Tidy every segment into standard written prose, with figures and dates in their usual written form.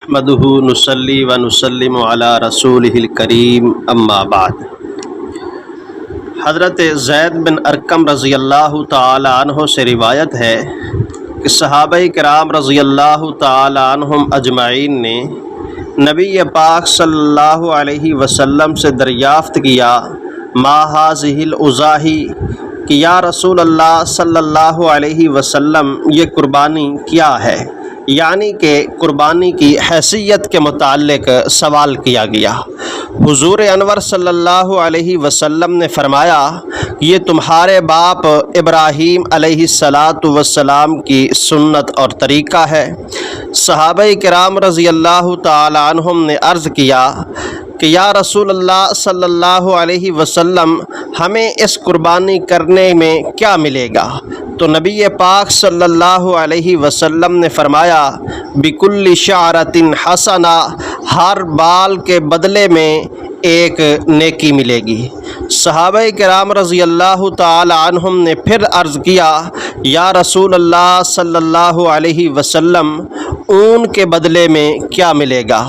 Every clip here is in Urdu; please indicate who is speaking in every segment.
Speaker 1: نحمدہ نصلی و نسلم علی رسولہ الکریم اما بعد۔ حضرت زید بن ارقم رضی اللہ تعالی عنہ سے روایت ہے کہ صحابہ کرام رضی اللہ تعالی عنہم اجمعین نے نبی پاک صلی اللہ علیہ وسلم سے دریافت کیا ما هذه الاضاحی کہ یا رسول اللہ صلی اللہ علیہ وسلم یہ قربانی کیا ہے، یعنی کہ قربانی کی حیثیت کے متعلق سوال کیا گیا۔ حضور انور صلی اللہ علیہ وسلم نے فرمایا یہ تمہارے باپ ابراہیم علیہ السلام کی سنت اور طریقہ ہے۔ صحابہ کرام رضی اللہ تعالی عنہم نے عرض کیا کہ یا رسول اللہ صلی اللہ علیہ وسلم ہمیں اس قربانی کرنے میں کیا ملے گا؟ تو نبی پاک صلی اللہ علیہ وسلم نے فرمایا بکل شعرۃ حسنہ، ہر بال کے بدلے میں ایک نیکی ملے گی۔ صحابہ کرام رضی اللہ تعالی عنہم نے پھر عرض کیا یا رسول اللہ صلی اللہ علیہ وسلم اون کے بدلے میں کیا ملے گا؟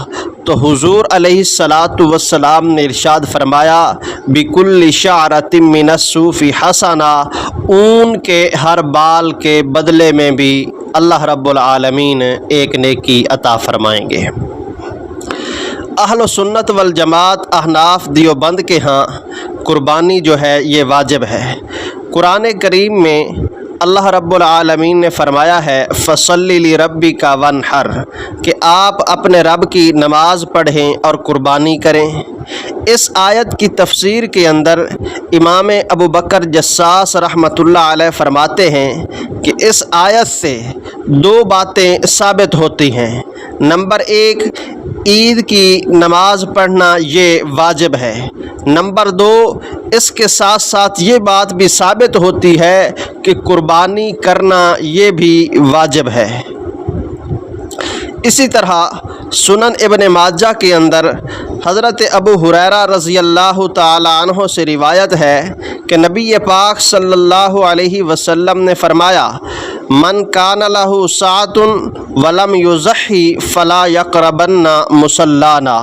Speaker 1: تو حضور علیہ السلام نے ارشاد فرمایا بکل شعرۃ من الصوف حسنہ، اون کے ہر بال کے بدلے میں بھی اللہ رب العالمین ایک نیکی عطا فرمائیں گے۔ اہل سنت والجماعت احناف دیوبند کے ہاں قربانی جو ہے یہ واجب ہے۔ قرآن کریم میں اللہ رب العالمین نے فرمایا ہے فَصَلِّ لِرَبِّكَ وَانْحَرْ، کہ آپ اپنے رب کی نماز پڑھیں اور قربانی کریں۔ اس آیت کی تفسیر کے اندر امام ابو بکر جساس رحمۃ اللہ علیہ فرماتے ہیں کہ اس آیت سے دو باتیں ثابت ہوتی ہیں۔ نمبر ایک، عید کی نماز پڑھنا یہ واجب ہے۔ نمبر دو، اس کے ساتھ ساتھ یہ بات بھی ثابت ہوتی ہے کہ قربانی کرنا یہ بھی واجب ہے۔ اسی طرح سنن ابن ماجہ کے اندر حضرت ابو ہریرہ رضی اللہ تعالی عنہ سے روایت ہے کہ نبی پاک صلی اللہ علیہ وسلم نے فرمایا من کان لہ سعۃ ولم یضحی فلا یقربن مصلانا،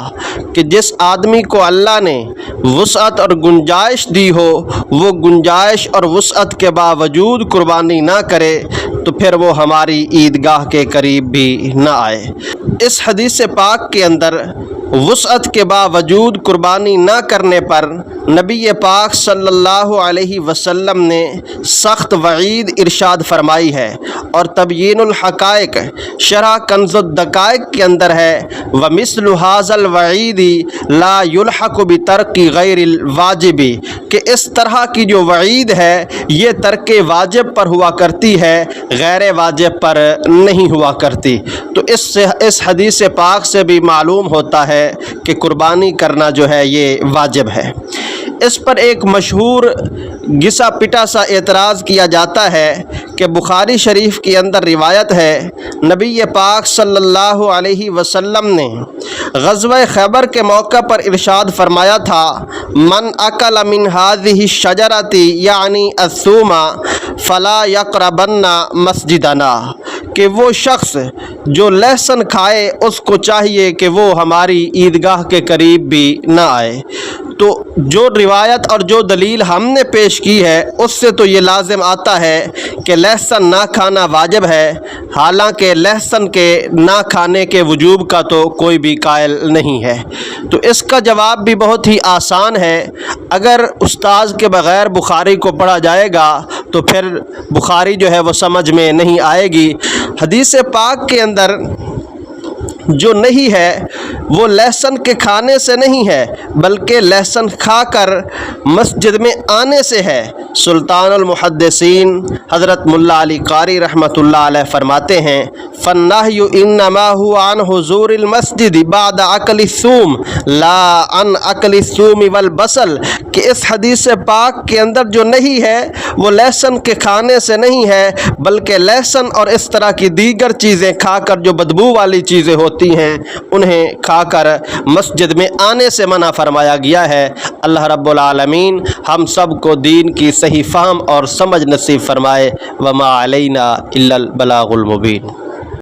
Speaker 1: کہ جس آدمی کو اللہ نے وسعت اور گنجائش دی ہو وہ گنجائش اور وسعت کے باوجود قربانی نہ کرے تو پھر وہ ہماری عیدگاہ کے قریب بھی نہ آئے۔ اس حدیث پاک کے اندر وسعت کے باوجود قربانی نہ کرنے پر نبی پاک صلی اللہ علیہ وسلم نے سخت وعید ارشاد فرمائی ہے، اور تبیین الحقائق شرح کنز الدقائق کے اندر ہے وَمِثْلُ هَذَا الْوَعِيدِ لَا يُلْحَقُ بِتَرْكِ غَيْرِ الْوَاجِبِ، کہ اس طرح کی جو وعید ہے یہ ترک واجب پر ہوا کرتی ہے، غیر واجب پر نہیں ہوا کرتی۔ تو اس حدیث پاک سے بھی معلوم ہوتا ہے کہ قربانی کرنا جو ہے یہ واجب ہے۔ اس پر ایک مشہور گھسا پٹا سا اعتراض کیا جاتا ہے کہ بخاری شریف کے اندر روایت ہے نبی پاک صلی اللہ علیہ وسلم نے غزوہ خیبر کے موقع پر ارشاد فرمایا تھا من اکل من هذه الشجرۃ یعنی الثوم فلا یقربن مسجدنا، کہ وہ شخص جو لہسن کھائے اس کو چاہیے کہ وہ ہماری عیدگاہ کے قریب بھی نہ آئے۔ تو جو روایت اور جو دلیل ہم نے پیش کی ہے اس سے تو یہ لازم آتا ہے کہ لہسن نہ کھانا واجب ہے، حالانکہ لہسن کے نہ کھانے کے وجوب کا تو کوئی بھی قائل نہیں ہے۔ تو اس کا جواب بھی بہت ہی آسان ہے، اگر استاذ کے بغیر بخاری کو پڑھا جائے گا تو پھر بخاری جو ہے وہ سمجھ میں نہیں آئے گی۔ حدیث پاک کے اندر جو نہیں ہے وہ لہسن کے کھانے سے نہیں ہے بلکہ لہسن کھا کر مسجد میں آنے سے ہے۔ سلطان المحدثین حضرت ملا علی قاری رحمۃ اللہ علیہ فرماتے ہیں فالنہی انما هو عن حضور المسجد بعد اکل الثوم لا عن اکل الثوم والبصل، کہ اس حدیث پاک کے اندر جو نہیں ہے وہ لہسن کے کھانے سے نہیں ہے بلکہ لہسن اور اس طرح کی دیگر چیزیں کھا کر جو بدبو والی چیزیں ہوتی ہیں انہیں کھا کر مسجد میں آنے سے منع فرمایا گیا ہے۔ اللہ رب العالمین ہم سب کو دین کی صحیح فہم اور سمجھ نصیب فرمائے۔ وما علینا الا البلاغ المبین۔